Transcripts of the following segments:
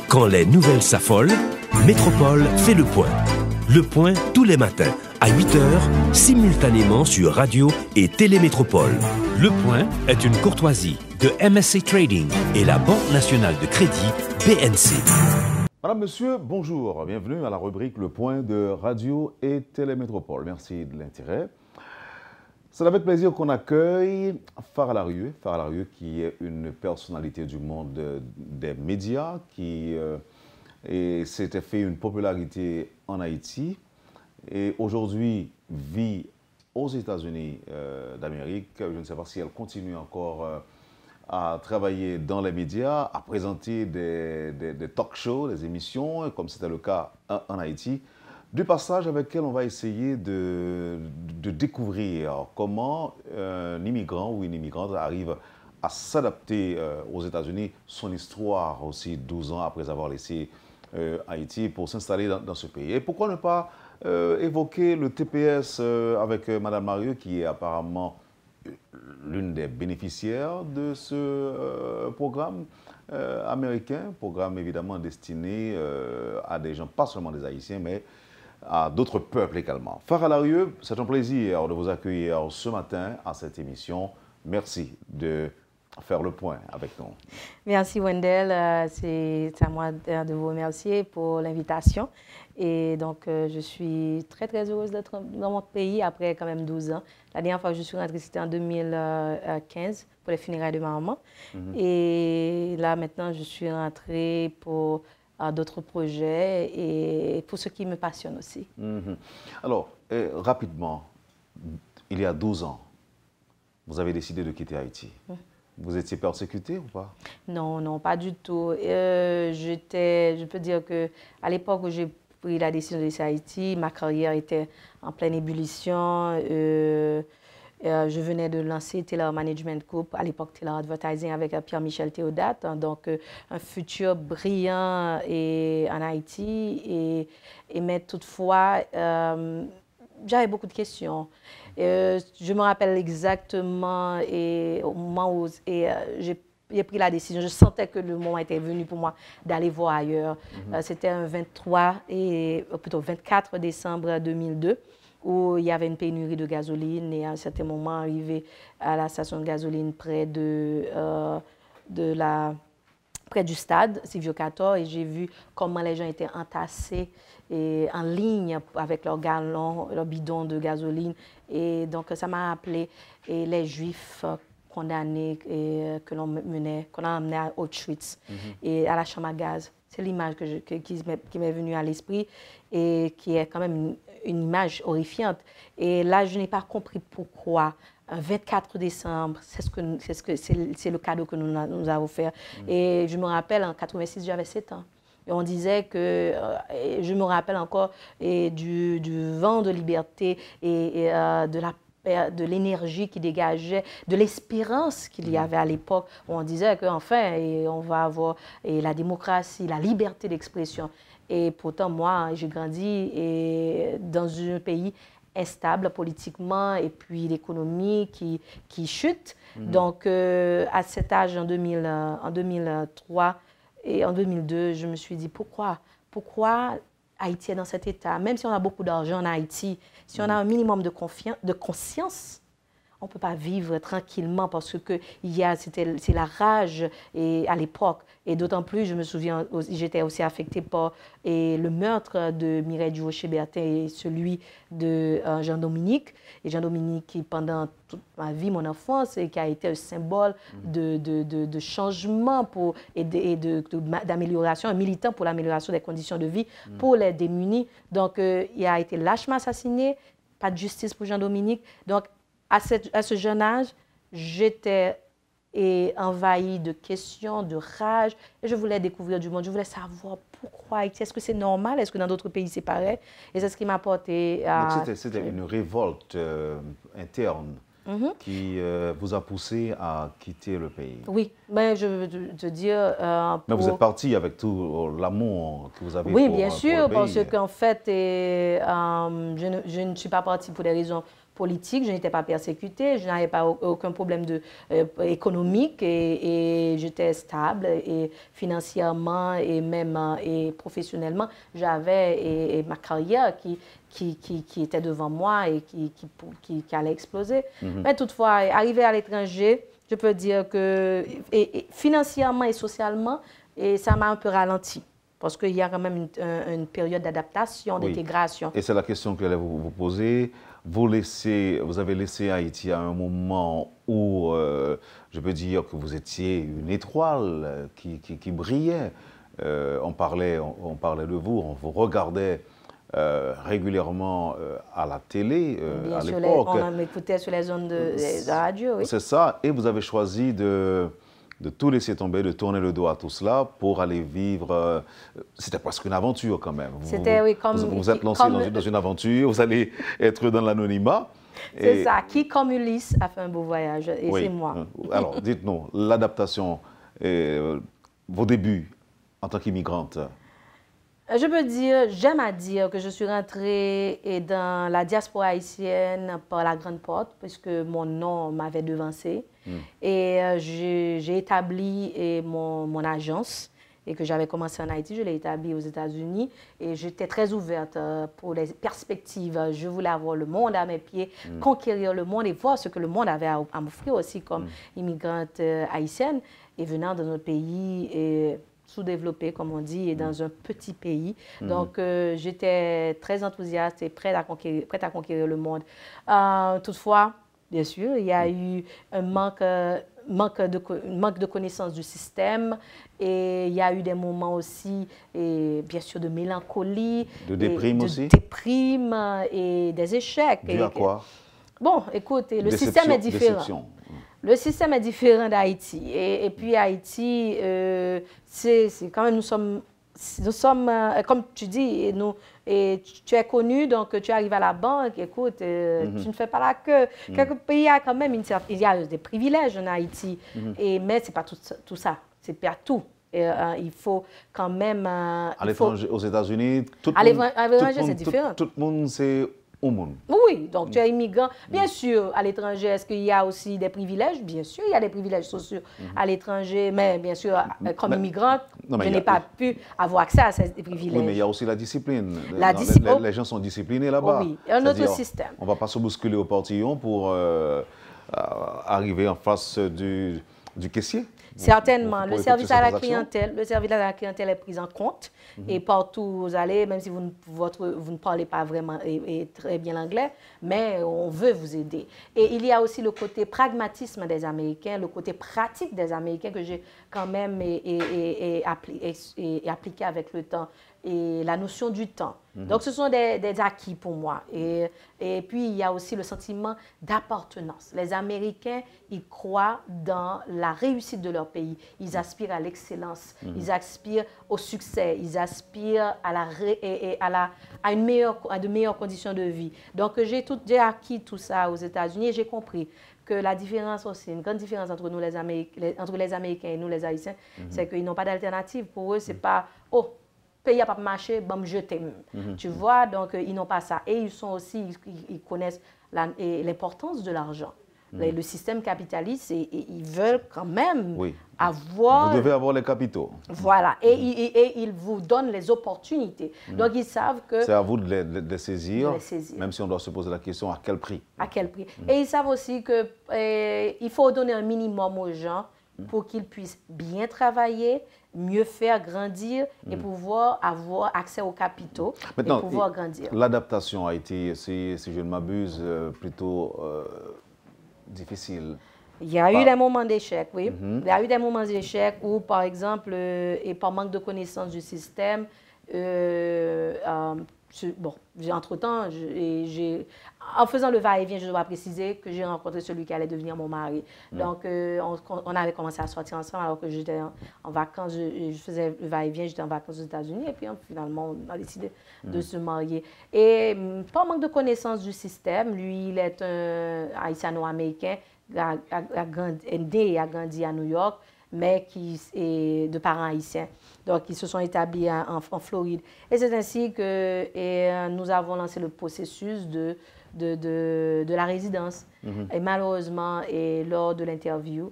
Quand les nouvelles s'affolent, Métropole fait le point. Le point tous les matins à 8h, simultanément sur Radio et Télémétropole. Le point est une courtoisie de MSC Trading et la Banque nationale de crédit BNC. Madame, monsieur, bonjour. Bienvenue à la rubrique Le Point de Radio et Télémétropole. Merci de l'intérêt. C'est avec plaisir qu'on accueille Farah Larieux. Farah Larieux qui est une personnalité du monde des médias qui s'était fait une popularité en Haïti et aujourd'hui vit aux États-Unis d'Amérique. Je ne sais pas si elle continue encore à travailler dans les médias, à présenter des talk shows, des émissions, comme c'était le cas en Haïti. Du passage avec elle, on va essayer de découvrir comment un immigrant ou une immigrante arrive à s'adapter aux États-Unis, son histoire aussi 12 ans après avoir laissé Haïti pour s'installer dans ce pays. Et pourquoi ne pas évoquer le TPS avec Madame Larieux, qui est apparemment l'une des bénéficiaires de ce programme américain, programme évidemment destiné à des gens, pas seulement des Haïtiens, mais à d'autres peuples également. Farah Larieux, c'est un plaisir de vous accueillir ce matin à cette émission. Merci de faire le point avec nous. Merci Wendell, c'est à moi de vous remercier pour l'invitation. Et donc, je suis très heureuse d'être dans mon pays après quand même 12 ans. La dernière fois que je suis rentrée, c'était en 2015 pour les funérailles de ma maman. Et là, maintenant, je suis rentrée pour d'autres projets et pour ce qui me passionne aussi. Alors, rapidement, il y a 12 ans, vous avez décidé de quitter Haïti. Vous étiez persécuté ou pas? Non, non, pas du tout. Je peux dire qu'à l'époque où j'ai pris la décision de laisser Haïti, ma carrière était en pleine ébullition. Je venais de lancer Taylor Management Group, à l'époque Taylor Advertising avec Pierre-Michel Théodate, donc un futur brillant en Haïti. Mais toutefois, j'avais beaucoup de questions. Je me rappelle exactement au moment où j'ai pris la décision. Je sentais que le moment était venu pour moi d'aller voir ailleurs. C'était un 24 décembre 2002. Où il y avait une pénurie de gasoline et à un certain moment, arrivé à la station de gasoline près du stade, Silvio Cator, et j'ai vu comment les gens étaient entassés et en ligne avec leurs galons, leurs bidons de gasoline. Et donc, ça m'a rappelé les Juifs condamnés que l'on a emmenés à Auschwitz et à la chambre à gaz. C'est l'image qui m'est venue à l'esprit et qui est quand même une image horrifiante. Et là, je n'ai pas compris pourquoi. Un 24 décembre, c'est le cadeau que nous avons fait. Et je me rappelle, en 86, j'avais 7 ans. Et on disait que, je me rappelle encore du vent de liberté et de l'énergie qui dégageait, de l'espérance qu'il y avait à l'époque. On disait qu'enfin, on va avoir la démocratie, la liberté d'expression. Et pourtant, moi, j'ai grandi dans un pays instable politiquement et puis l'économie qui chute. Donc, à cet âge, en 2003 et en 2002, je me suis dit, pourquoi Haïti est dans cet état? Même si on a beaucoup d'argent en Haïti, si on a un minimum de conscience, on ne peut pas vivre tranquillement parce que c'est la rage à l'époque. Et d'autant plus, je me souviens, j'étais aussi affectée par le meurtre de Mireille Duvaucher-Bertin et celui de Jean-Dominique. Et Jean-Dominique qui, pendant toute ma vie, mon enfance, et qui a été un symbole de changement et d'amélioration, un militant pour l'amélioration des conditions de vie pour les démunis. Donc, il a été lâchement assassiné, pas de justice pour Jean-Dominique. Donc, à ce jeune âge, j'étais envahie de questions, de rage. Et je voulais découvrir du monde. Je voulais savoir pourquoi. Est-ce que c'est normal? Est-ce que dans d'autres pays, c'est pareil? Et c'est ce qui m'a porté à... C'était une révolte interne qui vous a poussé à quitter le pays. Oui, mais je veux te dire... mais vous êtes parti avec tout l'amour que vous avez pour le pays. Oui, bien sûr, parce qu'en fait, je ne suis pas partie pour des raisons politique, je n'étais pas persécutée, je n'avais pas aucun problème économique et j'étais stable et financièrement et même et professionnellement. J'avais ma carrière qui était devant moi et qui allait exploser. Mais toutefois, arrivé à l'étranger, je peux dire que financièrement et socialement, ça m'a un peu ralenti. Parce qu'il y a quand même une période d'adaptation, d'intégration. Et c'est la question que j'allais vous poser. Vous avez laissé Haïti à un moment où, je peux dire que vous étiez une étoile qui brillait. On parlait de vous, on vous regardait régulièrement à la télé à l'époque. On m'écoutait sur les ondes de radio, oui. C'est ça. Et vous avez choisi de tout laisser tomber, de tourner le dos à tout cela pour aller vivre. C'était presque une aventure quand même. C'était, oui, comme... Vous êtes lancé dans une aventure, vous allez être dans l'anonymat. C'est ça. Qui, comme Ulysse, a fait un beau voyage. Et c'est moi. Alors, dites-nous, l'adaptation, vos débuts en tant qu'immigrante. Je peux dire, j'aime à dire que je suis rentrée dans la diaspora haïtienne par la grande porte, puisque mon nom m'avait devancé. Et j'ai établi mon agence, et que j'avais commencé en Haïti, je l'ai établie aux États-Unis. Et j'étais très ouverte pour les perspectives. Je voulais avoir le monde à mes pieds, conquérir le monde et voir ce que le monde avait à m'offrir aussi comme immigrante haïtienne. Et venant de notre pays sous-développé, comme on dit, et dans un petit pays. Donc, j'étais très enthousiaste et prête à conquérir le monde. Toutefois, bien sûr, il y a eu un manque de connaissance du système et il y a eu des moments aussi, et bien sûr, de mélancolie. De déprime aussi? De déprime et des échecs. Dû à quoi? Bon, écoute, le système est différent. Déception. Le système est différent d'Haïti. Et puis Haïti, c'est quand même, nous sommes comme tu dis, tu es connu, donc tu arrives à la banque, écoute, tu ne fais pas la queue. Quelques pays, il y a des privilèges en Haïti, mais ce n'est pas tout ça, c'est pas tout. Il faut quand même... à l'étranger, aux États-Unis, à l'étranger, c'est différent. Tout le monde, c'est au monde. Oui, donc tu es immigrant. Bien sûr, à l'étranger, est-ce qu'il y a aussi des privilèges? Bien sûr, il y a des privilèges sociaux à l'étranger, mais bien sûr, comme immigrante, je n'ai pas pu avoir accès à ces privilèges. Oui, mais il y a aussi la discipline. Les gens sont disciplinés là-bas. Oui, un autre système. On ne va pas se bousculer au portillon pour arriver en face du caissier. Certainement. Le service à la clientèle est pris en compte. Et partout où vous allez, même si vous ne parlez pas vraiment et très bien l'anglais, mais on veut vous aider. Et il y a aussi le côté pragmatisme des Américains, le côté pratique des Américains que j'ai quand même appliqué avec le temps. Et la notion du temps. Donc, ce sont des acquis pour moi. Et puis, il y a aussi le sentiment d'appartenance. Les Américains, ils croient dans la réussite de leur pays. Ils aspirent à l'excellence. Ils aspirent au succès. Ils aspirent à de meilleures conditions de vie. Donc, j'ai acquis tout ça aux États-Unis et j'ai compris que la différence aussi, une grande différence entre nous, entre les Américains et nous, les Haïtiens, c'est qu'ils n'ont pas d'alternative. Pour eux, c'est pas « Oh, pays n'a pas marché, bon, je t'aime. » Tu vois, donc ils n'ont pas ça. Et ils connaissent l'importance de l'argent. Le système capitaliste, ils veulent quand même avoir... Vous devez avoir les capitaux. Voilà. Et ils vous donnent les opportunités. Donc, ils savent que... C'est à vous de les saisir, même si on doit se poser la question à quel prix. À quel prix. Et ils savent aussi qu'il faut donner un minimum aux gens pour qu'ils puissent bien travailler, mieux faire grandir et pouvoir avoir accès aux capitaux. Maintenant, et pouvoir grandir. L'adaptation a été, si je ne m'abuse, plutôt difficile. Il y a eu des moments d'échec, oui. Il y a eu des moments d'échec où, par exemple, et par manque de connaissance du système, entre-temps, en faisant le va-et-vient, je dois préciser que j'ai rencontré celui qui allait devenir mon mari. Donc, on avait commencé à sortir ensemble alors que j'étais en vacances. Je faisais le va-et-vient, j'étais en vacances aux États-Unis. Et puis, finalement, on a décidé de se marier. Et par manque de connaissance du système, lui, il est un haïtiano-américain, né et a grandi à New York, mais qui est de parents haïtiens. Donc, ils se sont établis en Floride. Et c'est ainsi que nous avons lancé le processus de de la résidence. Et malheureusement, et lors de l'interview,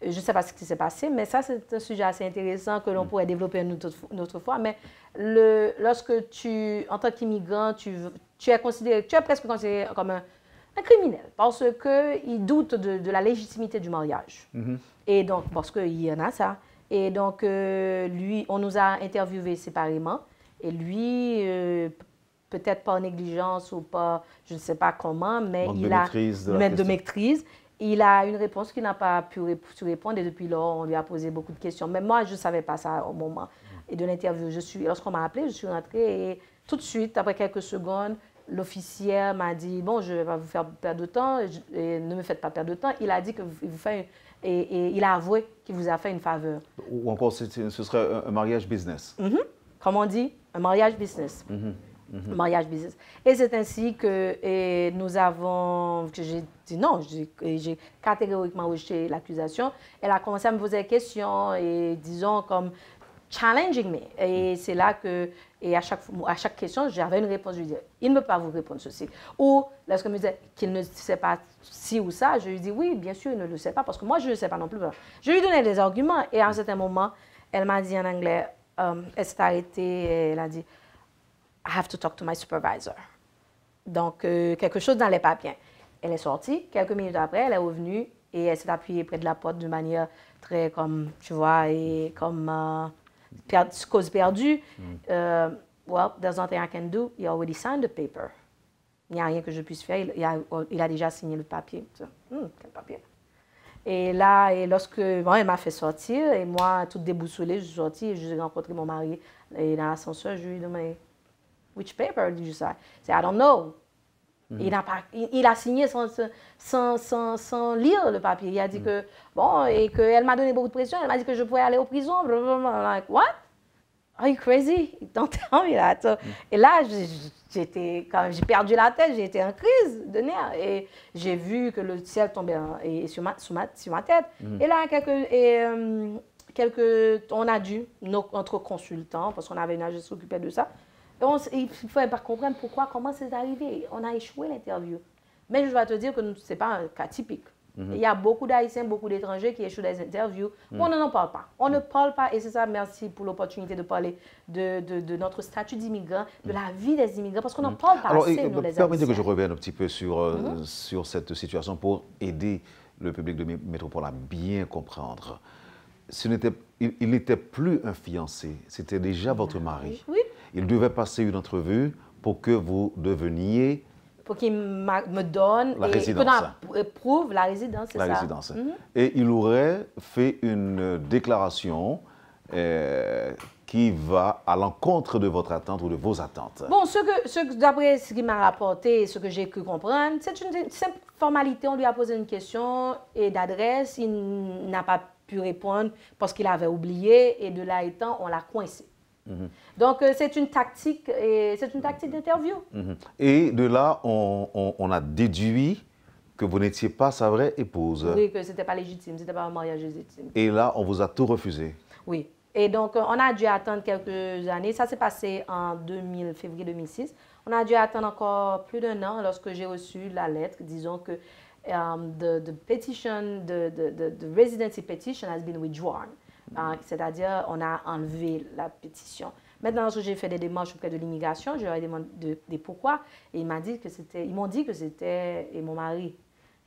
je ne sais pas ce qui s'est passé, mais ça, c'est un sujet assez intéressant que l'on pourrait développer une autre fois. Mais lorsque en tant qu'immigrant, tu es presque considéré comme un criminel parce qu'il doute de la légitimité du mariage. Et donc, parce qu'il y en a ça. Et donc, lui, on nous a interviewés séparément. Et lui, peut-être par négligence ou pas, je ne sais pas comment, mais il a de maîtrise. Il a une réponse qu'il n'a pas pu répondre et depuis lors, on lui a posé beaucoup de questions. Mais moi, je ne savais pas ça au moment de l'interview. Lorsqu'on m'a appelé, je suis rentrée et tout de suite, après quelques secondes, l'officier m'a dit « Bon, je vais vous faire perdre de temps, et ne me faites pas perdre de temps. » Il a dit que vous fait et il a avoué qu'il vous a fait une faveur. Ou encore, ce serait un mariage business. Comme on dit, un mariage business. Mariage business. Et c'est ainsi que j'ai dit non, j'ai catégoriquement rejeté l'accusation. Elle a commencé à me poser des questions et disons comme challenging me. Et c'est là que, et à chaque question, j'avais une réponse. Je lui disais, il ne peut pas vous répondre ceci. Ou lorsqu'elle me disait qu'il ne sait pas ci ou ça, je lui dis oui, bien sûr, il ne le sait pas parce que moi, je ne le sais pas non plus. Je lui donnais des arguments et à un certain moment, elle m'a dit en anglais, elle s'est arrêtée et elle a dit, I have to talk to my supervisor. Donc, quelque chose n'allait pas bien. Elle est sortie. Quelques minutes après, elle est revenue et elle s'est appuyée près de la porte d'une manière très, comme, tu vois, et comme cause perdue. Well, there's nothing I can do. He already signed the paper. Il n'y a rien que je puisse faire. Il a déjà signé le papier. Quel papier? Et là, lorsque elle m'a fait sortir, et moi, toute déboussolée, je suis sortie et j'ai rencontré mon mari. Et dans l'ascenseur, je lui ai demandé, which paper did you sign? I said, I don't know. Il a signé sans lire le papier. Il a dit que, bon, et qu'elle m'a donné beaucoup de pression. Elle m'a dit que je pouvais aller en prison. I'm like, what? Are you crazy? Don't tell me that. Et là, quand j'ai perdu la tête, j'ai été en crise de nerfs. Et j'ai vu que le ciel tombait sur ma tête. Et là, on a dû, notre consultant, parce qu'on avait une agence qui s'occupait de ça, il ne fallait pas comprendre comment c'est arrivé. On a échoué l'interview. Mais je dois te dire que ce n'est pas un cas typique. Il y a beaucoup d'Haïtiens, beaucoup d'étrangers qui échouent des interviews. On n'en parle pas. On ne parle pas, et c'est ça, merci pour l'opportunité de parler de notre statut d'immigrant, de la vie des immigrants, parce qu'on n'en parle pas assez, nous, les Haïtiens. Permettez que je revienne un petit peu sur cette situation pour aider le public de Métropole à bien comprendre. Il n'était plus un fiancé, c'était déjà votre mari. Oui. Il devait passer une entrevue pour que vous deveniez... Pour qu'il me donne la résidence. Qu'on prouve la résidence, c'est ça. La résidence. Et il aurait fait une déclaration qui va à l'encontre de votre attente ou de vos attentes. Bon, d'après ce qu'il m'a rapporté, ce que j'ai cru comprendre, c'est une simple formalité. On lui a posé une question et d'adresse, il n'a pas pu répondre parce qu'il avait oublié et de là étant, on l'a coincé. Donc, c'est une tactique d'interview. Et de là, on a déduit que vous n'étiez pas sa vraie épouse. Oui, que ce n'était pas légitime, ce n'était pas un mariage légitime. Et là, on vous a tout refusé. Oui. Et donc, on a dû attendre quelques années. Ça s'est passé en février 2006. On a dû attendre encore plus d'1 an lorsque j'ai reçu la lettre disant que the residency petition has been withdrawn. C'est-à-dire, on a enlevé la pétition. Maintenant, lorsque j'ai fait des démarches auprès de l'immigration, je leur ai demandé pourquoi. Et ils m'ont dit que c'était mon mari.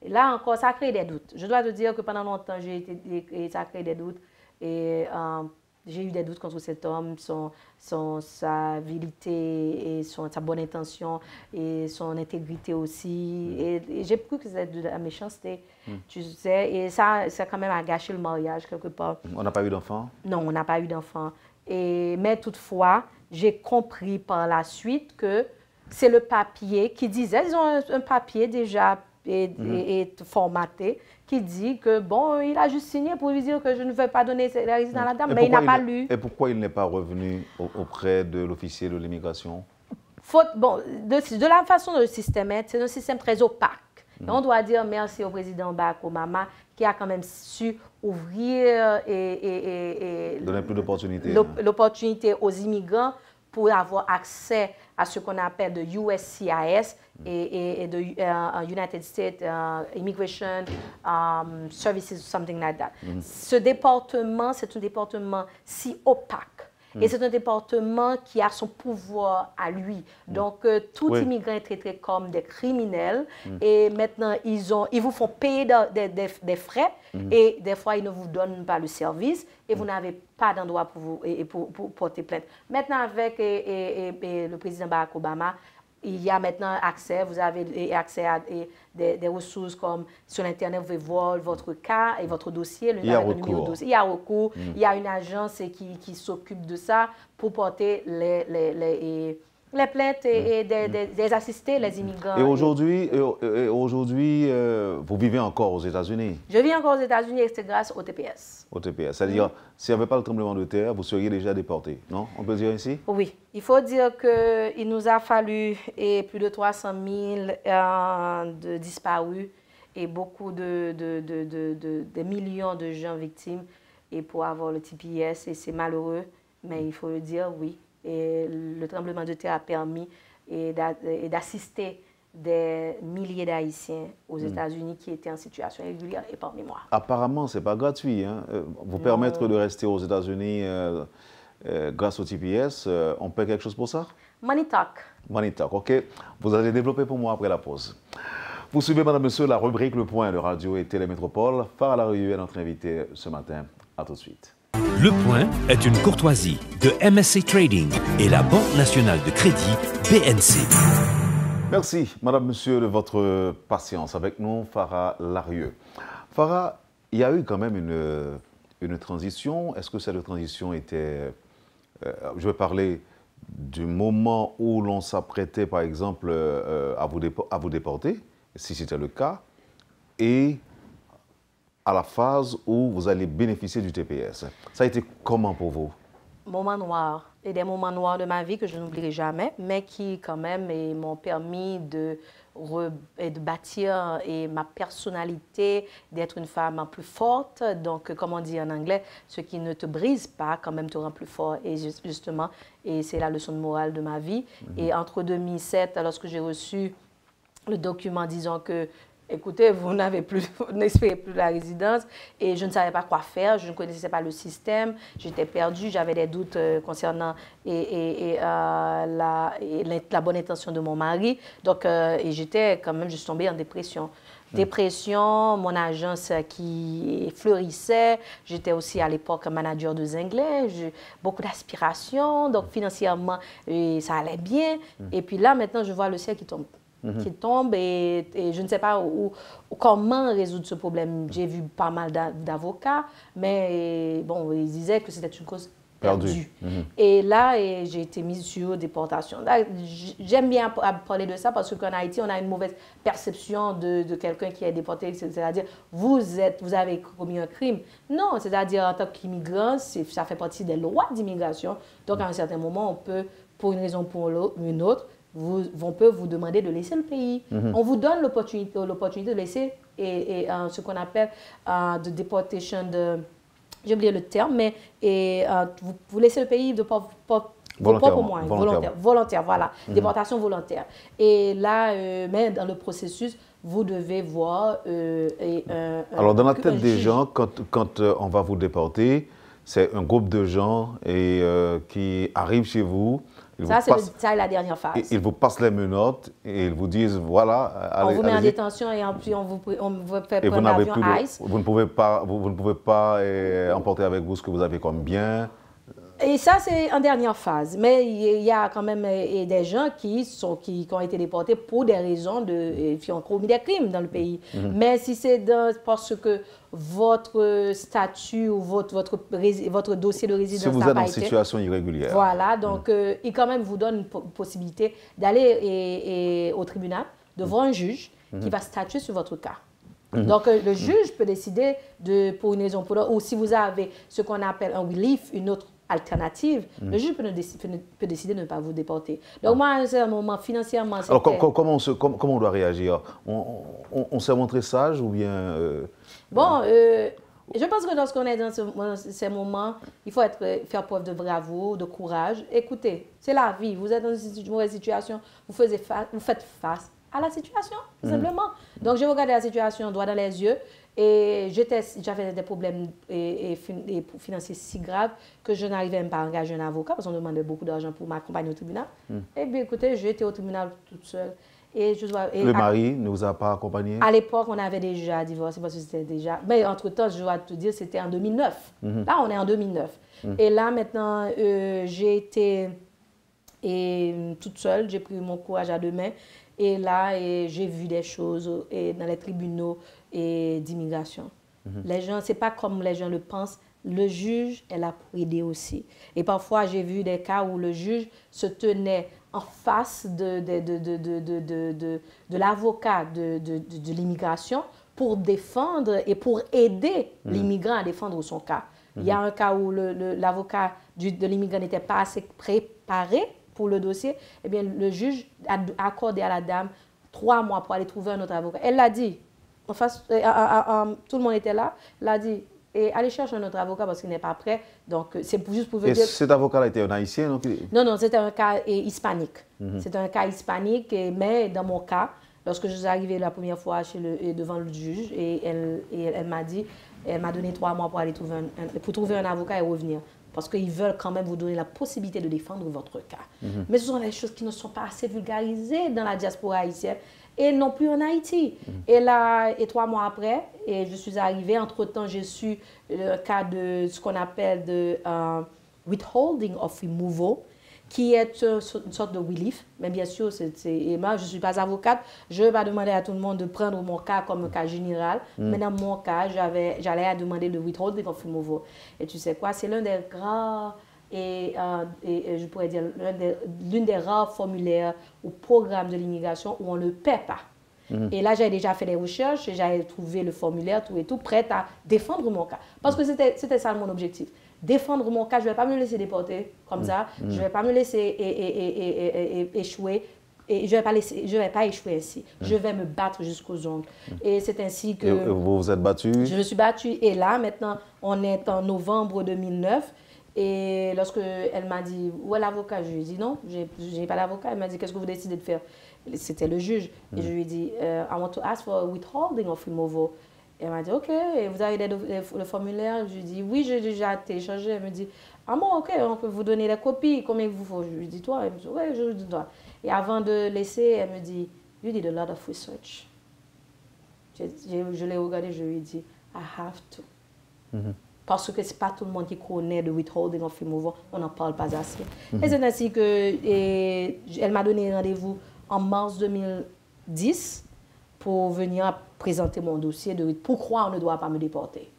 Et là encore, ça a créé des doutes. Je dois te dire que pendant longtemps, ça a créé des doutes. Et j'ai eu des doutes contre cet homme, sa virilité et sa bonne intention et son intégrité aussi. Et j'ai cru que c'était de la méchanceté, tu sais. Et ça quand même a gâché le mariage quelque part. On n'a pas eu d'enfant? Non, on n'a pas eu d'enfant. Mais toutefois, j'ai compris par la suite que c'est le papier qui disait, ils ont un papier déjà formaté, qui dit que, bon, il a juste signé pour lui dire que je ne veux pas donner la résidence à la dame, mais il n'a pas lu. Et pourquoi il n'est pas revenu auprès de l'officier de l'immigration? Bon, de la façon dont le système est, c'est un système très opaque. Et on doit dire merci au président Barack Obama qui a quand même su ouvrir et donner plus d'opportunités. L'opportunité aux immigrants pour avoir accès à ce qu'on appelle de USCIS et de United States Immigration Services, something like that. Ce département, c'est un département si opaque. Et c'est un département qui a son pouvoir à lui. Donc, tout immigrant est traité comme des criminels. Et maintenant, ils vous font payer des frais. Et des fois, ils ne vous donnent pas le service. Et vous n'avez pas d'endroit pour porter plainte. Maintenant, avec le président Barack Obama, il y a maintenant accès, vous avez accès à des ressources comme sur l'Internet, vous pouvez voir votre cas et votre dossier. Il y a recours. Il y a recours. Il y a une agence qui s'occupe de ça pour porter les plaintes et des assister les immigrants. Et aujourd'hui, vous vivez encore aux États-Unis? Je vis encore aux États-Unis et c'est grâce au TPS. Au TPS. C'est-à-dire, s'il n'y avait pas le tremblement de terre, vous seriez déjà déporté, non? On peut dire ici? Oui. Il faut dire qu'il nous a fallu plus de 300 000 de disparus et beaucoup de millions de gens victimes et pour avoir le TPS. Et c'est malheureux, mais il faut le dire, oui. Et le tremblement de terre a permis d'assister des milliers d'Haïtiens aux États-Unis qui étaient en situation irrégulière et parmi moi. Apparemment, ce n'est pas gratuit. Hein? Vous permettre de rester aux États-Unis grâce au TPS, on paie quelque chose pour ça? Money talk. Money talk, OK. Vous allez développer pour moi après la pause. Vous suivez, madame, monsieur, la rubrique Le Point de Radio et Télémétropole. Farah Larrieux est notre invité ce matin. À tout de suite. Le Point est une courtoisie de MSC Trading et la Banque nationale de crédit BNC. Merci, madame, monsieur, de votre patience avec nous, Farah Larrieux. Farah, il y a eu quand même une transition. Est-ce que cette transition était... je vais parler du moment où l'on s'apprêtait, par exemple, à vous déporter, si c'était le cas, et à la phase où vous allez bénéficier du TPS. Ça a été comment pour vous? Moments noirs. Et des moments noirs de ma vie que je n'oublierai jamais, mais qui, quand même, m'ont permis de bâtir ma personnalité, d'être une femme plus forte. Donc, comme on dit en anglais, ce qui ne te brise pas, quand même, te rend plus fort. Et justement, et c'est la leçon de morale de ma vie. Et entre 2007, lorsque j'ai reçu le document disant que écoutez, vous n'espérez plus la résidence et je ne savais pas quoi faire, je ne connaissais pas le système, j'étais perdue, j'avais des doutes concernant la bonne intention de mon mari. Donc, et j'étais quand même, je suis tombée en dépression. Dépression, mon agence qui fleurissait, j'étais aussi à l'époque manager de Zinglais, beaucoup d'aspiration, donc financièrement, ça allait bien. Et puis là, maintenant, je vois le ciel qui tombe. Et je ne sais pas comment résoudre ce problème. J'ai vu pas mal d'avocats, mais bon, ils disaient que c'était une cause perdue. Et là, j'ai été mise sur déportation. J'aime bien parler de ça parce qu'en Haïti, on a une mauvaise perception de quelqu'un qui est déporté, c'est-à-dire vous avez commis un crime. Non, c'est-à-dire en tant qu'immigrant, ça fait partie des lois d'immigration. Donc à un certain moment, on peut, pour une raison ou pour une autre, on peut vous demander de laisser le pays. On vous donne l'opportunité de laisser ce qu'on appelle de deportation j'ai oublié le terme, mais vous laissez le pays de vos propres moyens. Volontaire, voilà. Déportation volontaire. Et là, mais dans le processus, vous devez voir... Alors, dans la tête des gens, quand on va vous déporter, c'est un groupe de gens qui arrivent chez vous. Ça, c'est la dernière phase. Ils vous passent les menottes et ils vous disent, voilà, allez, on vous met en détention et puis on vous fait prendre l'avion ICE. Vous ne pouvez pas emporter avec vous ce que vous avez comme bien. Et ça, c'est en dernière phase. Mais il y a quand même des gens qui ont été déportés pour des raisons qui ont commis des crimes dans le pays. Mais si c'est parce que votre statut ou votre dossier de résidence n'a pas été... Si vous êtes en situation irrégulière. Voilà, donc il quand même vous donne une possibilité d'aller au tribunal, devant un juge qui va statuer sur votre cas. Donc, le juge peut décider pour une raison ou pour l'autre, ou si vous avez ce qu'on appelle un relief, une autre alternative, le juge peut décider de ne pas vous déporter. Donc, moi, à un moment, financièrement, c'était... Alors, comment on doit réagir? On s'est montré sage ou bien... Bon, Je pense que lorsqu'on est dans ces moments, il faut faire preuve de bravoure, de courage. Écoutez, c'est la vie. Vous êtes dans une mauvaise situation, vous faites face à la situation, tout simplement. Donc, j'ai regardé la situation droit dans les yeux et j'avais des problèmes financiers si graves que je n'arrivais même pas à engager un avocat parce qu'on demandait beaucoup d'argent pour m'accompagner au tribunal. Et bien, écoutez, j'ai été au tribunal toute seule. Le mari ne vous a pas accompagné? À l'époque, on avait déjà divorcé parce que c'était déjà... Mais entre-temps, je dois te dire, c'était en 2009. Là, on est en 2009. Et là, maintenant, j'ai été toute seule. J'ai pris mon courage à deux mains. Et là, j'ai vu des choses dans les tribunaux d'immigration. Les gens, ce n'est pas comme les gens le pensent. Le juge est là pour aider aussi. Et parfois, j'ai vu des cas où le juge se tenait en face de l'avocat de l'immigration pour défendre et pour aider l'immigrant à défendre son cas. Il y a un cas où l'avocat de l'immigrant n'était pas assez préparé pour le dossier. Eh bien, le juge a accordé à la dame 3 mois pour aller trouver un autre avocat. Elle l'a dit. En face, tout le monde était là. Elle a dit... Et aller chercher un autre avocat parce qu'il n'est pas prêt. Donc, c'est juste pour vous dire... Et cet avocat-là était un Haïtien? Donc... Non, c'était un cas hispanique. C'était un cas hispanique, mais dans mon cas, lorsque je suis arrivée la première fois devant le juge, et elle m'a dit, elle m'a donné 3 mois pour aller trouver un avocat et revenir. Parce qu'ils veulent quand même vous donner la possibilité de défendre votre cas. Mais ce sont des choses qui ne sont pas assez vulgarisées dans la diaspora haïtienne. Et non plus en Haïti. Et là, 3 mois après, je suis arrivée. Entre-temps, j'ai su le cas de ce qu'on appelle de withholding of removal, qui est une sorte de relief. Mais bien sûr, et moi, je ne suis pas avocate. Je ne vais pas demander à tout le monde de prendre mon cas comme un cas général. Mais dans mon cas, j'allais demander le withholding of removal. Et tu sais quoi, c'est l'un des grands... Et je pourrais dire l'une des rares formulaires ou programmes de l'immigration où on ne le paie pas. Et là, j'avais déjà fait des recherches et j'avais trouvé le formulaire, tout, prête à défendre mon cas. Parce que c'était ça mon objectif. Défendre mon cas, je ne vais pas me laisser déporter comme ça, je ne vais pas me laisser échouer. Et je ne vais pas échouer ainsi. Je vais me battre jusqu'aux ongles. Et c'est ainsi que... Et vous vous êtes battu? Je me suis battue. Et là, maintenant, on est en novembre 2009. Et lorsque elle m'a dit, où est l'avocat? Je lui ai dit, non, je n'ai pas d'avocat. Elle m'a dit, qu'est-ce que vous décidez de faire? C'était le juge. Et je lui ai dit, I want to ask for withholding of removal. Et elle m'a dit, OK, et vous avez le formulaire? Je lui ai dit, oui, j'ai déjà téléchargé. Elle me dit, ah bon, OK, on peut vous donner les copies. Combien il vous faut? Je lui ai dit, toi? Elle me dit, oui, je lui dis, toi. Et avant de laisser, elle me dit, you did a lot of research. Je l'ai regardé, je lui ai dit, I have to. Parce que ce n'est pas tout le monde qui connaît le withholding of removal, on n'en parle pas assez. Et c'est ainsi qu'elle m'a donné rendez-vous en mars 2010 pour venir présenter mon dossier de pourquoi on ne doit pas me déporter.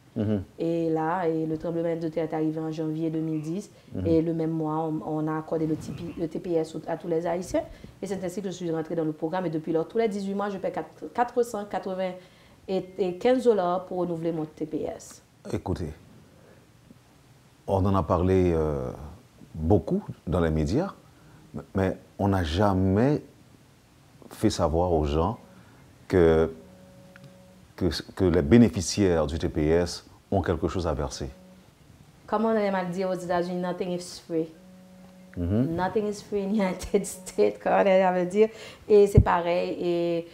Et là, le tremblement de terre est arrivé en janvier 2010. Et le même mois, on a accordé le TPS à tous les Haïtiens. Et c'est ainsi que je suis rentrée dans le programme. Et depuis lors, tous les 18 mois, je paie 495 $ pour renouveler mon TPS. Écoutez, on en a parlé beaucoup dans les médias, mais on n'a jamais fait savoir aux gens que les bénéficiaires du TPS ont quelque chose à verser. Comme on aime à dire aux États-Unis, nothing is free. Nothing is free in the United States, comme on aime à dire. Et c'est pareil. Et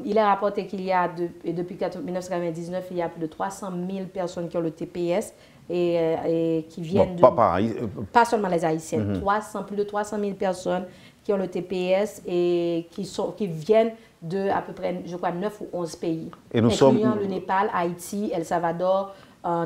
il est rapporté qu'il y a, depuis 1999, il y a plus de 300 000 personnes qui ont le TPS et qui viennent pas seulement les Haïtiennes, plus de 300 000 personnes qui ont le TPS et qui viennent de à peu près, je crois, 9 ou 11 pays, et nous incluant sommes... le Népal, Haïti, El Salvador,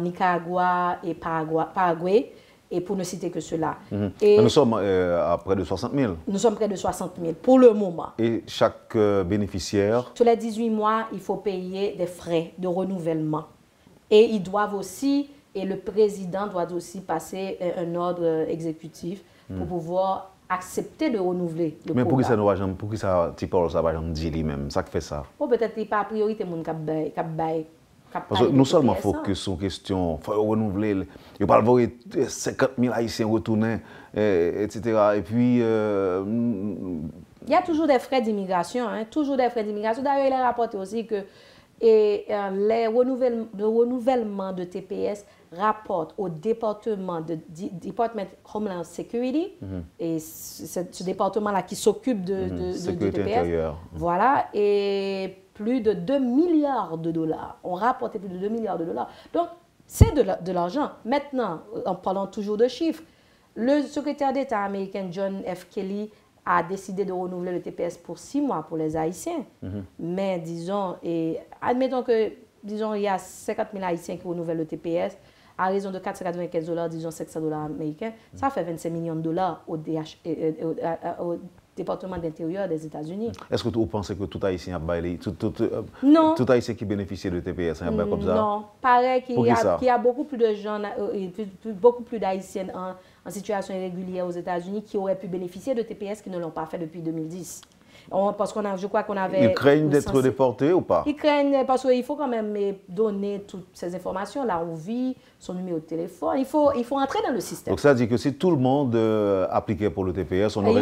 Nicaragua et Paraguay, et pour ne citer que cela. Et nous sommes à près de 60 000. Nous sommes près de 60 000 pour le moment. Et chaque bénéficiaire... Tous les 18 mois, il faut payer des frais de renouvellement. Et ils doivent aussi, et le président doit aussi passer un ordre exécutif pour pouvoir accepter de renouveler le mais programme. Mais pour qui ça va jamais dire lui-même, ça fait ça? Bon, peut-être qu'il n'y a pas priorité mon cap. Parce que non seulement il faut que son question, il faut renouveler, il ne pas voir 50 000 Haïtiens retourner, etc. Et puis... il y a toujours des frais d'immigration, toujours des frais d'immigration. D'ailleurs, il est rapporté aussi que Et le renouvellement de TPS rapporte au département de Department Homeland Security, et ce département-là qui s'occupe de sécurité TPS. intérieure. Voilà, et plus de 2 milliards de dollars. On rapportait plus de 2 milliards de dollars. Donc, c'est de l'argent. Maintenant, en parlant toujours de chiffres, le secrétaire d'État américain John F. Kelly a décidé de renouveler le TPS pour 6 mois pour les Haïtiens. Mais disons, admettons que, disons, il y a 50 000 Haïtiens qui renouvellent le TPS, à raison de 495 $, disons 700 $ américains, ça fait 25 millions de dollars au département d'intérieur des États-Unis. Est-ce que vous pensez que tout Haïtien a baillé, tout Haïtien qui bénéficie de TPS a baillé comme ça? Non, pareil qu'il y a beaucoup plus de gens, beaucoup plus d'Haïtiens en situation irrégulière aux États-Unis qui auraient pu bénéficier de TPS qui ne l'ont pas fait depuis 2010. Parce je crois qu'on avait... Ils craignent d'être déportés ou pas? Ils craignent parce qu'il faut quand même donner toutes ces informations, là où on vit, son numéro de téléphone. Il faut entrer dans le système. Donc ça veut dire que si tout le monde appliquait pour le TPS, on aurait... Il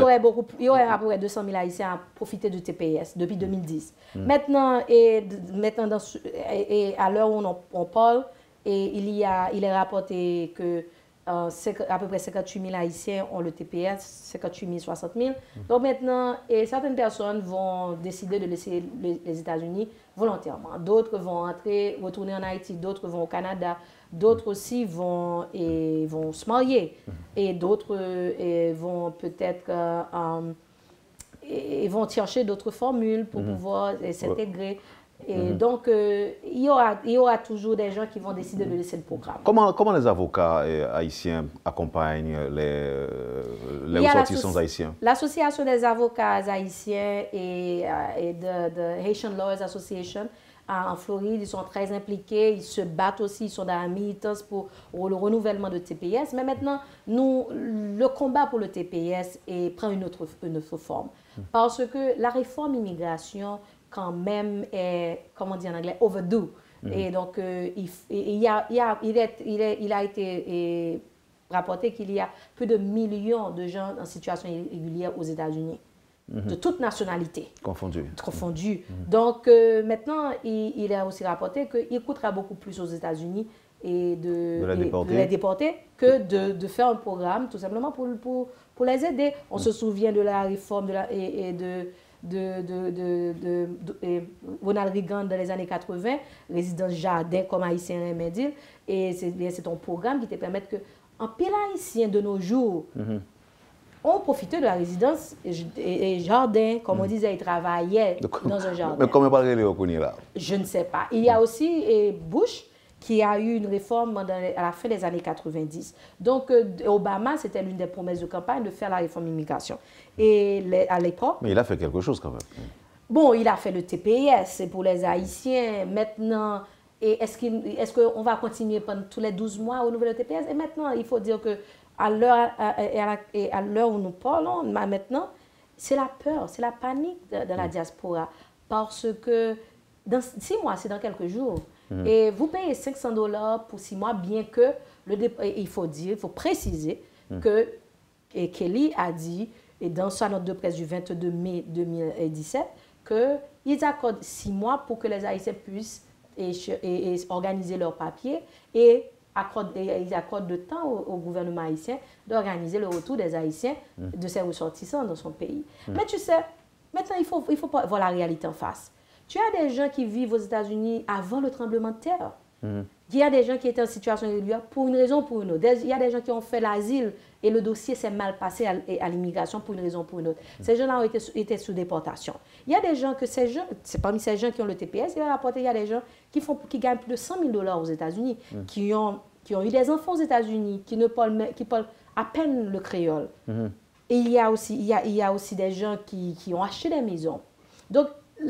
y aurait à peu près 200 000 Haïtiens à profiter du TPS depuis 2010. Maintenant, à l'heure où on parle, il est rapporté que à peu près 58 000 Haïtiens ont le TPS, 58 000, 60 000. Donc maintenant, certaines personnes vont décider de laisser les États-Unis volontairement. D'autres vont retourner en Haïti, d'autres vont au Canada, d'autres aussi vont se marier. Et d'autres vont peut-être vont chercher d'autres formules pour pouvoir s'intégrer. Et donc, il y aura toujours des gens qui vont décider de laisser le programme. Comment les avocats haïtiens accompagnent les ressortissants haïtiens? L'Association des avocats haïtiens et de Haitian Lawyers Association en Floride, ils sont très impliqués, ils se battent aussi, ils sont dans la militance pour le renouvellement de TPS. Mais maintenant, le combat pour le TPS prend une autre forme. Parce que la réforme immigration, quand même, est, comment on dit en anglais, overdue. Et donc, il a été rapporté qu'il y a plus de millions de gens en situation irrégulière aux États-Unis, de toute nationalité. Confondus. Donc, maintenant, il a aussi rapporté qu'il coûtera beaucoup plus aux États-Unis de les déporter que de faire un programme, tout simplement, pour les aider. On se souvient de la réforme de Ronald Reagan dans les années 80, résidence jardin comme haïtien aimait dire, et c'est un programme qui te permet que en pile haïtien de nos jours ont profité de la résidence et jardin, comme on disait, ils travaillaient dans un jardin. Mais comment parler les là? Je ne sais pas. Il y a aussi Bush qui a eu une réforme à la fin des années 90. Donc, Obama, c'était l'une des promesses de campagne de faire la réforme immigration. Et à l'époque... Mais il a fait quelque chose quand même. Bon, il a fait le TPS pour les Haïtiens. Maintenant, est-ce qu'on va continuer pendant tous les 12 mois au nouvel TPS? Et maintenant, il faut dire qu'à l'heure où nous parlons, maintenant, c'est la peur, c'est la panique de la diaspora. Parce que dans 6 mois, c'est dans quelques jours. Et vous payez 500 $ pour 6 mois, bien que, il faut préciser que Kelly a dit, et dans sa note de presse du 22 mai 2017, qu'ils accordent 6 mois pour que les Haïtiens puissent organiser leurs papiers et ils accordent le temps au gouvernement haïtien d'organiser le retour des Haïtiens, de ses ressortissants dans son pays. Mais tu sais, maintenant, il faut voir la réalité en face. Tu as des gens qui vivent aux États-Unis avant le tremblement de terre. Il y a des gens qui étaient en situation irrégulière pour une raison ou pour une autre. Il y a des gens qui ont fait l'asile et le dossier s'est mal passé à l'immigration pour une raison ou pour une autre. Ces gens-là ont été sous déportation. Il y a des gens c'est parmi ces gens qui ont le TPS, il y a des gens qui gagnent plus de 100 000 $ aux États-Unis, qui ont eu des enfants aux États-Unis, qui parlent à peine le créole. Et il y a aussi des gens qui ont acheté des maisons. Donc,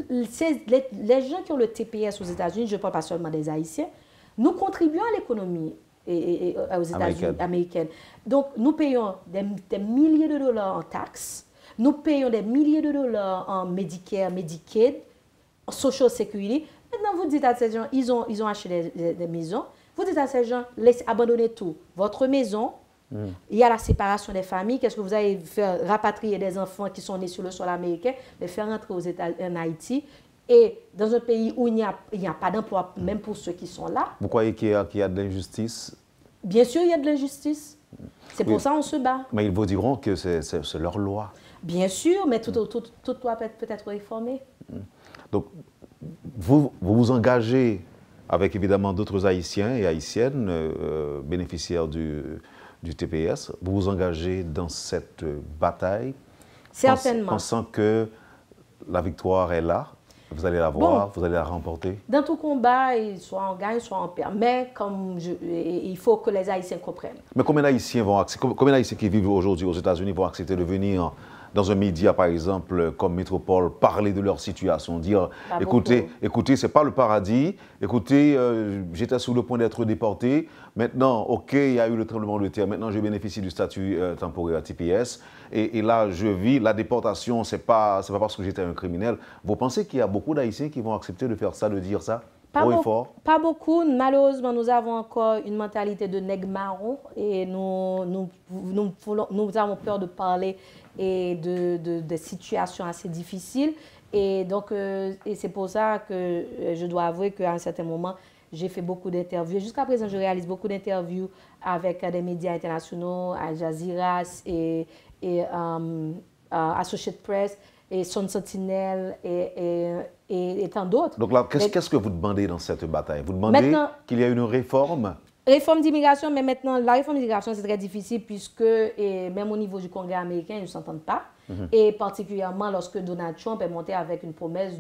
les gens qui ont le TPS aux États-Unis, je ne parle pas seulement des Haïtiens, nous contribuons à l'économie aux États-Unis américaines. Donc, nous payons des milliers de dollars en taxes, nous payons des milliers de dollars en Medicare, Medicaid, en Social Security. Maintenant, vous dites à ces gens, ils ont acheté des maisons, vous dites à ces gens, abandonnez tout, votre maison. Il y a la séparation des familles. Qu'est-ce que vous allez faire? Rapatrier des enfants qui sont nés sur le sol américain, les faire rentrer en Haïti. Et dans un pays où il n'y a pas d'emploi, même pour ceux qui sont là. Vous croyez qu'il y a de l'injustice? Bien sûr, il y a de l'injustice. C'est pour ça qu'on se bat. Mais ils vous diront que c'est leur loi. Bien sûr, mais tout doit peut-être réformé. Donc, vous vous engagez avec évidemment d'autres Haïtiens et Haïtiennes bénéficiaires du TPS. Vous vous engagez dans cette bataille. Certainement. Pensant que la victoire est là, vous allez la voir, vous allez la remporter. Dans tout combat, soit on gagne, soit on perd. Mais il faut que les Haïtiens comprennent. Mais combien d'Haïtiens qui vivent aujourd'hui aux États-Unis vont accepter de venir dans un média, par exemple, comme Métropole, parler de leur situation, dire écoutez, c'est pas le paradis, écoutez, j'étais sur le point d'être déporté, maintenant, ok, il y a eu le tremblement de terre, maintenant je bénéficie du statut temporaire TPS, et là, je vis, la déportation, c'est pas parce que j'étais un criminel. Vous pensez qu'il y a beaucoup d'Haïtiens qui vont accepter de faire ça, de dire ça? Pas beaucoup. Malheureusement, nous avons encore une mentalité de nègre marron et nous avons peur de parler et de situations assez difficiles. Et donc, c'est pour ça que je dois avouer qu'à un certain moment, j'ai fait beaucoup d'interviews. Jusqu'à présent, je réalise beaucoup d'interviews avec des médias internationaux, Al Jazeera et Associated Press et Sun Sentinel et tant d'autres. Donc là, qu'est-ce que vous demandez dans cette bataille? Vous demandez qu'il y ait une réforme? Réforme d'immigration, mais maintenant, la réforme d'immigration, c'est très difficile puisque, même au niveau du Congrès américain, ils ne s'entendent pas. Et particulièrement lorsque Donald Trump est monté avec une promesse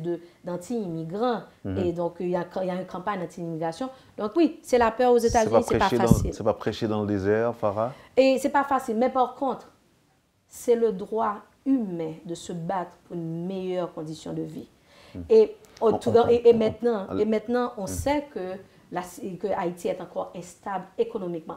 d'anti-immigrants. Et donc, il y a une campagne d'anti-immigration. Donc oui, c'est la peur aux États-Unis, c'est pas facile. C'est pas prêcher dans le désert, Farah? Et c'est pas facile. Mais par contre, c'est le droit humain de se battre pour une meilleure condition de vie. Et maintenant, on sait que Haïti est encore instable économiquement.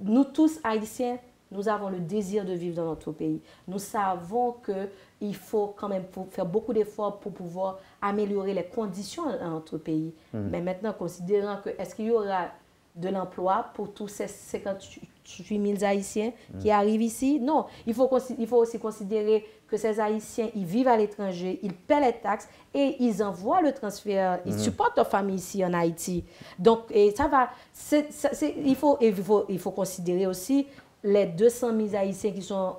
Nous tous, Haïtiens, nous avons le désir de vivre dans notre pays. Nous savons qu'il faut quand même faire beaucoup d'efforts pour pouvoir améliorer les conditions dans notre pays. Mais maintenant, considérant que est-ce qu'il y aura de l'emploi pour tous ces 58 000 Haïtiens qui arrivent ici? Non. Il faut aussi considérer que ces Haïtiens, ils vivent à l'étranger, ils paient les taxes et ils envoient le transfert, ils supportent leur famille ici en Haïti. Donc, et ça va, il faut considérer aussi les 200 000 Haïtiens qui sont,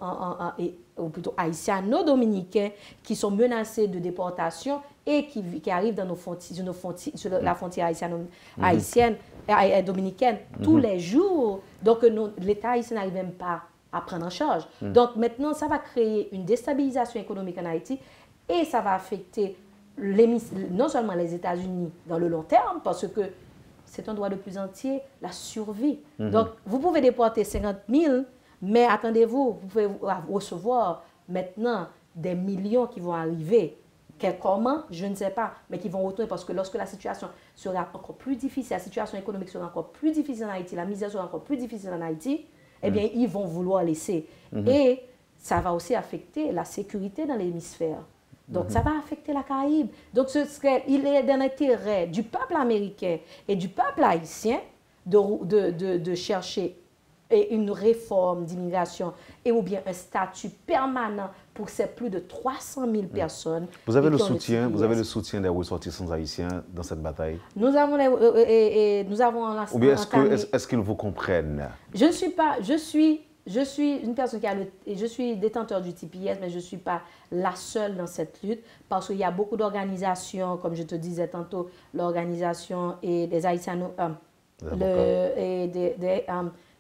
ou plutôt haïtiano-dominicains, qui sont menacés de déportation et qui arrivent dans sur la frontière haïtienne dominicaine tous les jours. Donc, l'État haïtien n'arrive même pas à prendre en charge. Donc, maintenant, ça va créer une déstabilisation économique en Haïti et ça va affecter non seulement les États-Unis dans le long terme, parce que c'est un droit de plus entier, la survie. Donc, vous pouvez déporter 50 000, mais attendez-vous, vous pouvez recevoir maintenant des millions qui vont arriver. Comment? Je ne sais pas, mais qui vont retourner parce que lorsque la situation sera encore plus difficile, la situation économique sera encore plus difficile en Haïti, la misère sera encore plus difficile en Haïti, eh bien, ils vont vouloir laisser. Et ça va aussi affecter la sécurité dans l'hémisphère. Donc, ça va affecter la Caraïbe. Donc, il est dans l'intérêt du peuple américain et du peuple haïtien de chercher une réforme d'immigration et ou bien un statut permanent pour ces plus de 300 000 personnes. Vous avez le soutien des ressortissants haïtiens dans cette bataille? Nous avons ou bien est-ce qu'ils vous comprennent? Je ne suis pas... Je suis une personne je suis détenteur du TPS, mais je ne suis pas la seule dans cette lutte parce qu'il y a beaucoup d'organisations, comme je te disais tantôt, l'organisation et des Haïtianos,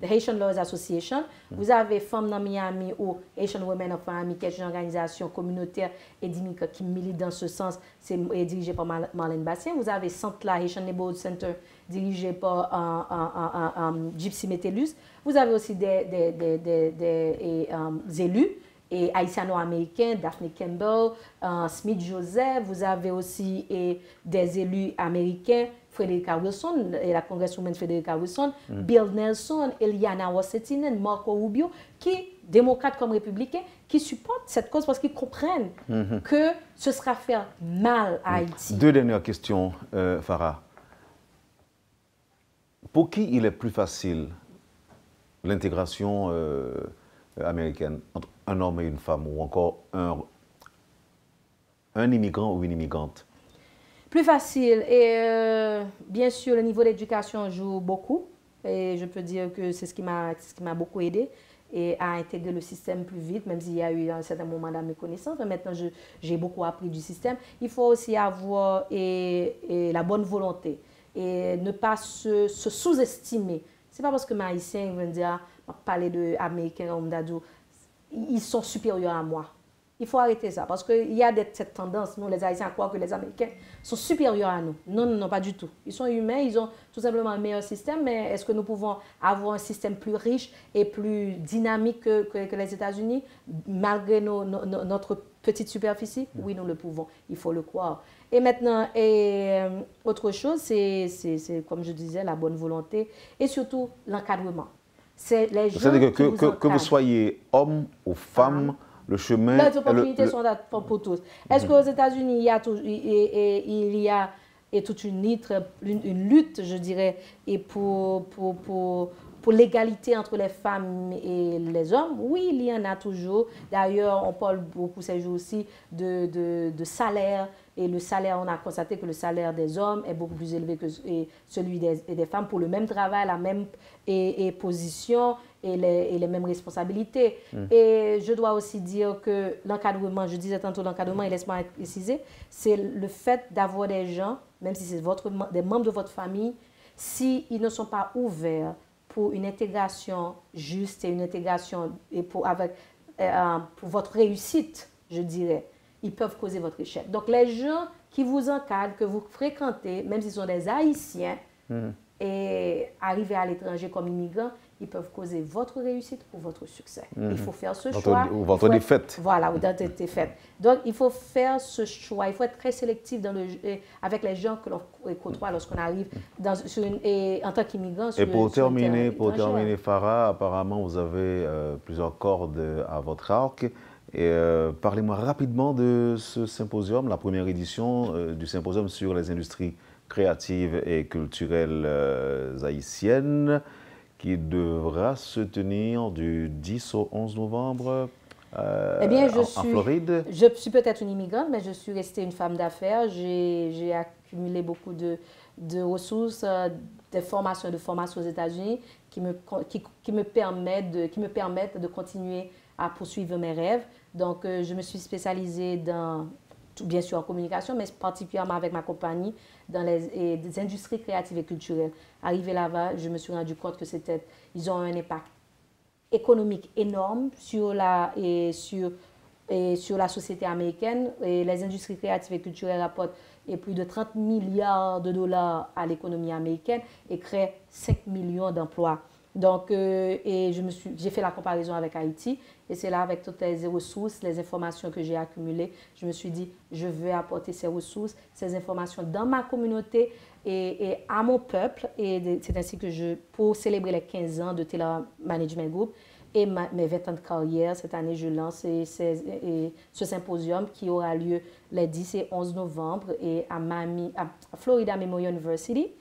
the Haitian Lawyers Association. Vous avez Femmes dans Miami ou Haitian Women of Miami, qui est une organisation communautaire et d'immigrants qui milite dans ce sens. C'est dirigé par Marlène Bastien. Vous avez Centla Haitian Neighborhood Center, dirigé par Gypsy Metellus. Vous avez aussi des élus et haïtiano-américains, Daphne Campbell, Smith Joseph. Vous avez aussi des élus américains, Frederica Wilson, et la congresswoman Frederica Wilson, Bill Nelson, Eliana Wassetinen, Marco Rubio, qui, démocrates comme républicains, qui supportent cette cause parce qu'ils comprennent que ce sera faire mal à Haïti. Deux dernières questions, Farah. Pour qui il est plus facile l'intégration américaine entre un homme et une femme, ou encore un immigrant ou une immigrante? Plus facile. Et bien sûr, le niveau d'éducation joue beaucoup. Et je peux dire que c'est ce qui m'a beaucoup aidé et à intégrer le système plus vite, même s'il y a eu un certain moment de méconnaissance. Mais maintenant, j'ai beaucoup appris du système. Il faut aussi avoir la bonne volonté et ne pas se sous-estimer. Ce n'est pas parce que les Haïtiens vont dire, parler d'Américains, ils sont supérieurs à moi. Il faut arrêter ça, parce qu'il y a cette tendance, nous les Haïtiens, à croire que les Américains sont supérieurs à nous. Non, non, non, pas du tout. Ils sont humains, ils ont tout simplement un meilleur système, mais est-ce que nous pouvons avoir un système plus riche et plus dynamique que les États-Unis, malgré notre petite superficie? Oui, nous le pouvons, il faut le croire. Et maintenant, autre chose, c'est, comme je disais, la bonne volonté et surtout l'encadrement. C'est les gens que vous soyez homme ou femme, le chemin... Les opportunités sont là pour tous. Est-ce qu'aux États-Unis, il y a toute une lutte, je dirais, et pour l'égalité entre les femmes et les hommes? Oui, il y en a toujours. D'ailleurs, on parle beaucoup ces jours-ci de salaire. Et le salaire, on a constaté que le salaire des hommes est beaucoup plus élevé que celui des femmes pour le même travail, la même position et les mêmes responsabilités. Et je dois aussi dire que l'encadrement, je disais tantôt l'encadrement, et laisse-moi préciser, c'est le fait d'avoir des gens, même si c'est des membres de votre famille, s'ils ne sont pas ouverts pour une intégration juste et une intégration pour votre réussite, je dirais, ils peuvent causer votre échec. Donc, les gens qui vous encadrent, que vous fréquentez, même s'ils sont des Haïtiens, et arrivés à l'étranger comme immigrants, ils peuvent causer votre réussite ou votre succès. Il faut faire ce choix. Ou votre défaite. Voilà, ou votre défaite. Donc, il faut faire ce choix. Il faut être très sélectif avec les gens que l'on côtoie lorsqu'on arrive en tant qu'immigrant. Et pour terminer, Farah, apparemment, vous avez plusieurs cordes à votre arc. Parlez-moi rapidement de ce symposium, la première édition du symposium sur les industries créatives et culturelles haïtiennes, qui devra se tenir du 10 au 11 novembre en Floride. Je suis peut-être une immigrante, mais je suis restée une femme d'affaires. J'ai accumulé beaucoup de ressources, de formations aux États-Unis qui me permettent de continuer à poursuivre mes rêves. Donc, je me suis spécialisée bien sûr en communication, mais particulièrement avec ma compagnie, dans des industries créatives et culturelles. Arrivée là-bas, je me suis rendu compte que ils ont un impact économique énorme sur la société américaine. Et les industries créatives et culturelles apportent plus de 30 milliards de dollars à l'économie américaine et créent 5 millions d'emplois. Donc, j'ai fait la comparaison avec Haïti et c'est là, avec toutes les ressources, les informations que j'ai accumulées, je me suis dit, je veux apporter ces ressources, ces informations dans ma communauté et à mon peuple. Et c'est ainsi que pour célébrer les 15 ans de Taylor Management Group et mes 20 ans de carrière, cette année, je lance ce symposium qui aura lieu les 10 et 11 novembre à Florida Memorial University.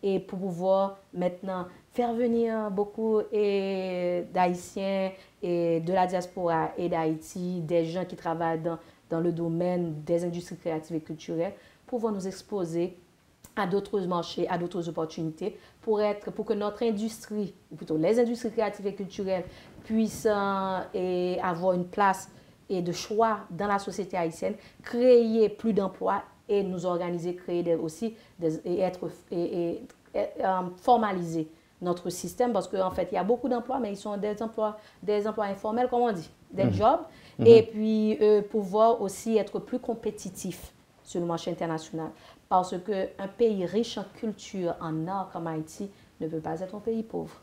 Et pour pouvoir maintenant faire venir beaucoup d'Haïtiens et de la diaspora et d'Haïti, des gens qui travaillent dans le domaine des industries créatives et culturelles, pouvoir nous exposer à d'autres marchés, à d'autres opportunités, pour que notre industrie, ou plutôt les industries créatives et culturelles, puissent avoir une place et de choix dans la société haïtienne, créer plus d'emplois et nous organiser, formaliser notre système, parce qu'en fait, il y a beaucoup d'emplois, mais ils sont des emplois informels, comme on dit, des jobs, et puis pouvoir aussi être plus compétitif sur le marché international. Parce qu'un pays riche en culture, en art comme Haïti, ne peut pas être un pays pauvre.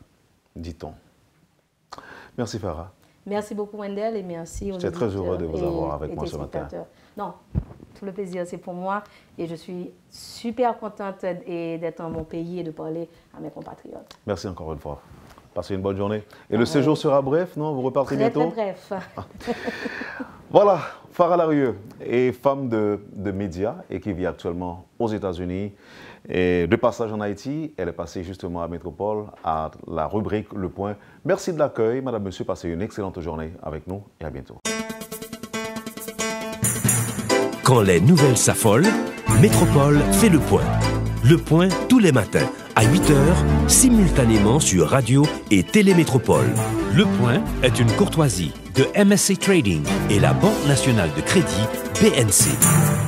Dit-on. Merci Farah. Merci beaucoup Wendell et merci aux J'étais très heureux de vous avoir avec moi ce matin. Non, tout le plaisir c'est pour moi et je suis super contente d'être dans mon pays et de parler à mes compatriotes. Merci encore une fois. Passez une bonne journée. Et le séjour sera bref, non? Vous repartez bientôt? Très bref. Voilà, Farah Larieux est femme de médias et qui vit actuellement aux États-Unis. Et de passage en Haïti, elle est passée justement à Métropole, à la rubrique Le Point. Merci de l'accueil, madame, monsieur, passez une excellente journée avec nous et à bientôt. Quand les nouvelles s'affolent, Métropole fait le point. Le point tous les matins à 8h, simultanément sur Radio et Télémétropole. Le point est une courtoisie de MSC Trading et la Banque nationale de crédit BNC.